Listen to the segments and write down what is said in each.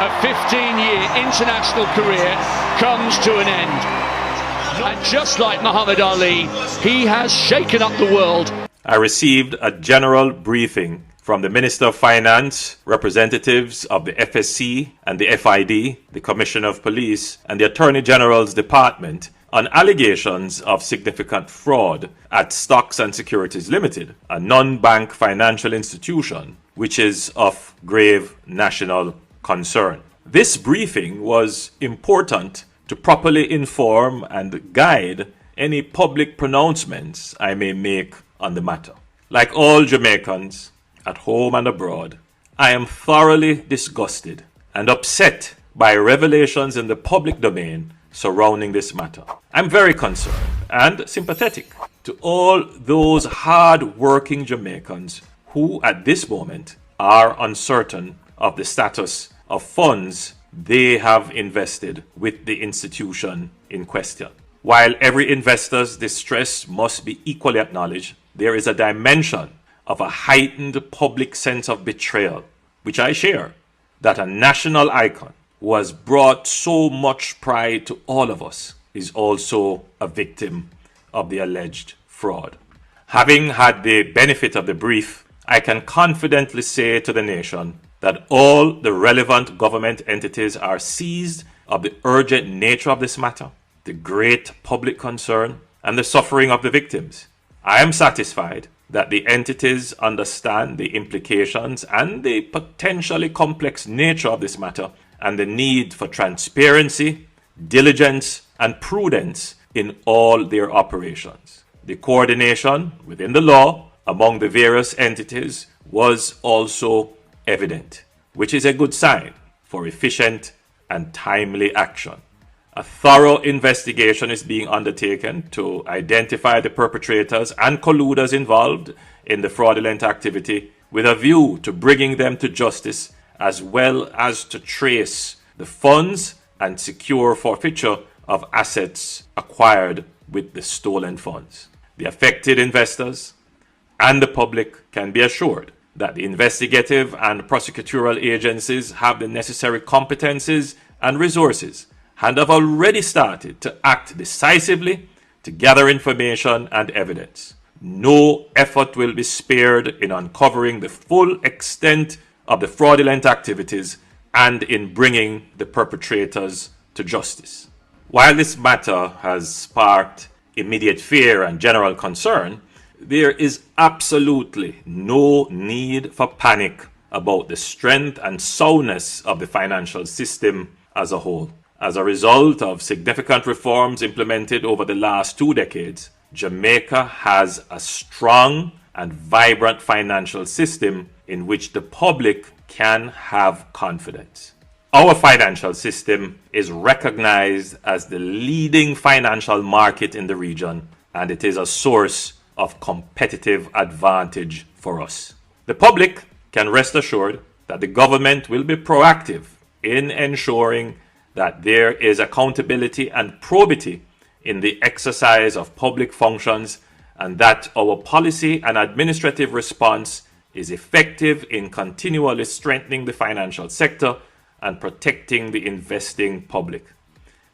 a 15-year international career comes to an end. And just like Muhammad Ali, he has shaken up the world. I received a general briefing from the Minister of Finance, representatives of the FSC and the FID, the Commissioner of Police, and the Attorney General's Department on allegations of significant fraud at Stocks and Securities Limited, a non-bank financial institution which is of grave national concern. This briefing was important to properly inform and guide any public pronouncements I may make on the matter. Like all Jamaicans, at home and abroad, I am thoroughly disgusted and upset by revelations in the public domain surrounding this matter. I'm very concerned and sympathetic to all those hard-working Jamaicans who at this moment are uncertain of the status of funds they have invested with the institution in question. While every investor's distress must be equally acknowledged, there is a dimension of a heightened public sense of betrayal, which I share, that a national icon who has brought so much pride to all of us is also a victim of the alleged fraud. Having had the benefit of the brief, I can confidently say to the nation that all the relevant government entities are seized of the urgent nature of this matter, the great public concern, and the suffering of the victims. I am satisfied that the entities understand the implications and the potentially complex nature of this matter and the need for transparency, diligence, and prudence in all their operations. The coordination within the law among the various entities was also evident, which is a good sign for efficient and timely action. A thorough investigation is being undertaken to identify the perpetrators and colluders involved in the fraudulent activity with a view to bringing them to justice, as well as to trace the funds and secure forfeiture of assets acquired with the stolen funds. The affected investors and the public can be assured that the investigative and prosecutorial agencies have the necessary competencies and resources and have already started to act decisively to gather information and evidence. No effort will be spared in uncovering the full extent of the fraudulent activities and in bringing the perpetrators to justice. While this matter has sparked immediate fear and general concern, there is absolutely no need for panic about the strength and soundness of the financial system as a whole. As a result of significant reforms implemented over the last 2 decades, Jamaica has a strong and vibrant financial system in which the public can have confidence. Our financial system is recognized as the leading financial market in the region, and it is a source of competitive advantage for us. The public can rest assured that the government will be proactive in ensuring that there is accountability and probity in the exercise of public functions, and that our policy and administrative response is effective in continually strengthening the financial sector and protecting the investing public.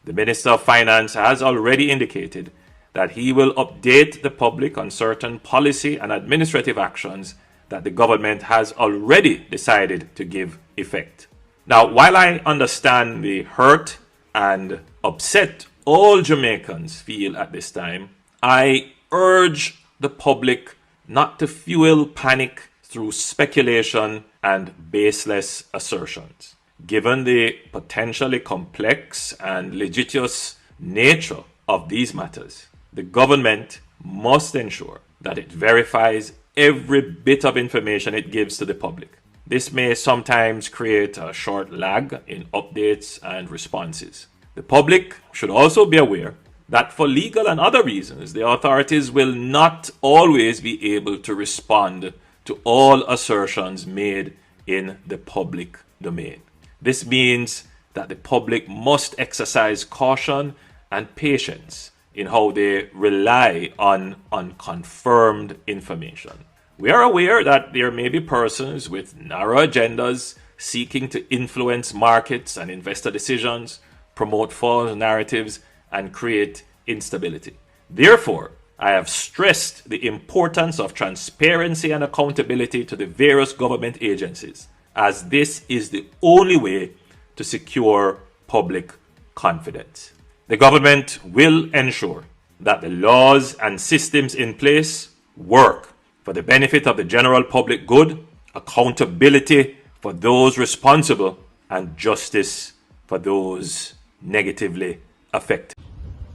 The Minister of Finance has already indicated that he will update the public on certain policy and administrative actions that the government has already decided to give effect. Now, while I understand the hurt and upset all Jamaicans feel at this time, I urge the public not to fuel panic through speculation and baseless assertions. Given the potentially complex and litigious nature of these matters, the government must ensure that it verifies every bit of information it gives to the public. This may sometimes create a short lag in updates and responses. The public should also be aware that for legal and other reasons, the authorities will not always be able to respond to all assertions made in the public domain. This means that the public must exercise caution and patience in how they rely on unconfirmed information. We are aware that there may be persons with narrow agendas seeking to influence markets and investor decisions, promote false narratives, and create instability. Therefore, I have stressed the importance of transparency and accountability to the various government agencies, as this is the only way to secure public confidence. The government will ensure that the laws and systems in place work for the benefit of the general public good, accountability for those responsible, and justice for those negatively affected.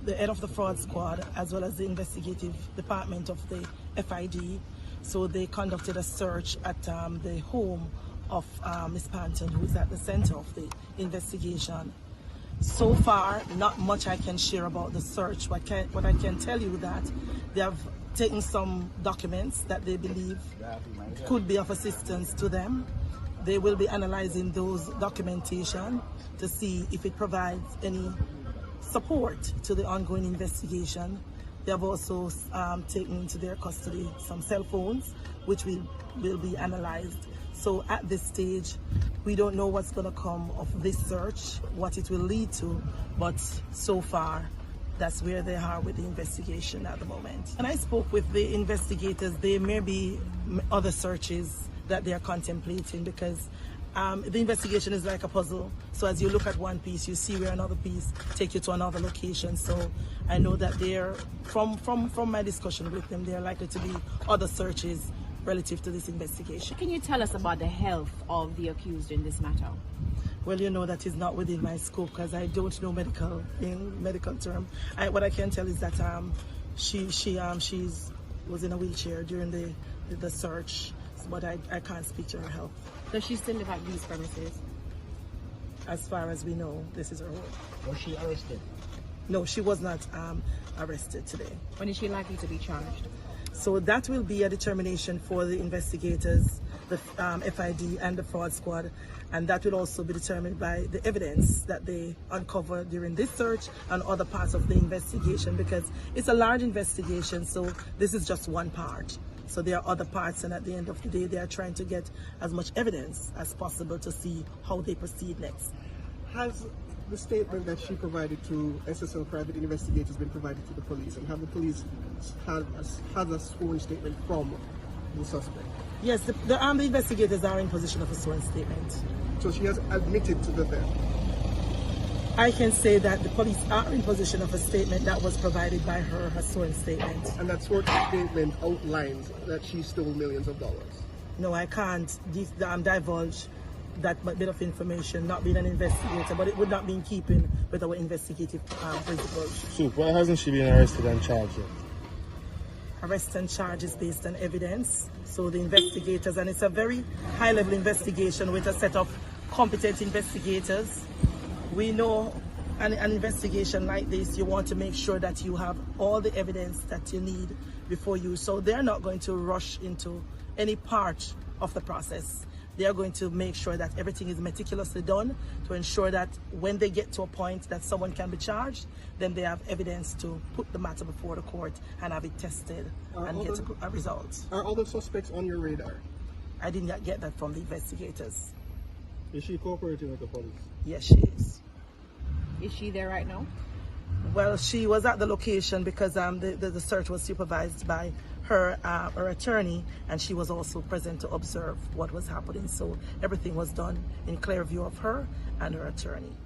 The head of the fraud squad, as well as the investigative department of the FID, so they conducted a search at the home of Ms. Panton, who is at the center of the investigation. So far, not much I can share about the search. What I can tell you that they have taken some documents that they believe could be of assistance to them. They will be analyzing those documentation to see if it provides any support to the ongoing investigation. They have also taken into their custody some cell phones, which will be analyzed. So at this stage, we don't know what's going to come of this search, what it will lead to, but so far, that's where they are with the investigation at the moment. And I spoke with the investigators. There may be other searches that they are contemplating, because the investigation is like a puzzle. So as you look at one piece, you see where another piece take you to another location. So I know that there, from my discussion with them, there are likely to be other searches relative to this investigation. Can you tell us about the health of the accused in this matter? Well, you know that is not within my scope, because I don't know medical term. What I can tell is that she was in a wheelchair during the search, but I can't speak to her health. Does she still live at these premises? As far as we know, this is her home. Was she arrested? No, she was not arrested today. When is she likely to be charged? So that will be a determination for the investigators, the FID and the fraud squad, and that will also be determined by the evidence that they uncover during this search and other parts of the investigation, because it's a large investigation, so this is just one part. So there are other parts, and at the end of the day, they are trying to get as much evidence as possible to see how they proceed next. Has the statement that she provided to SSL private investigators been provided to the police, and have the police had a sworn statement from the suspect? Yes, the investigators are in possession of a sworn statement. So she has admitted to the theft? I can say that the police are in possession of a statement that was provided by her sworn statement. And that sworn statement outlines that she stole millions of dollars? No, I can't divulge that bit of information, not being an investigator, but it would not be in keeping with our investigative principles. So why hasn't she been arrested and charged yet? Arrest and charge is based on evidence. So the investigators, and it's a very high-level investigation with a set of competent investigators. We know an investigation like this, you want to make sure that you have all the evidence that you need before you. So they're not going to rush into any part of the process. They are going to make sure that everything is meticulously done to ensure that when they get to a point that someone can be charged, then they have evidence to put the matter before the court and have it tested and get a result. Are all the suspects on your radar? I did not get that from the investigators. Is she cooperating with the police? Yes, she is. Is she there right now? Well, she was at the location because the search was supervised by her attorney, and she was also present to observe what was happening. So everything was done in clear view of her and her attorney.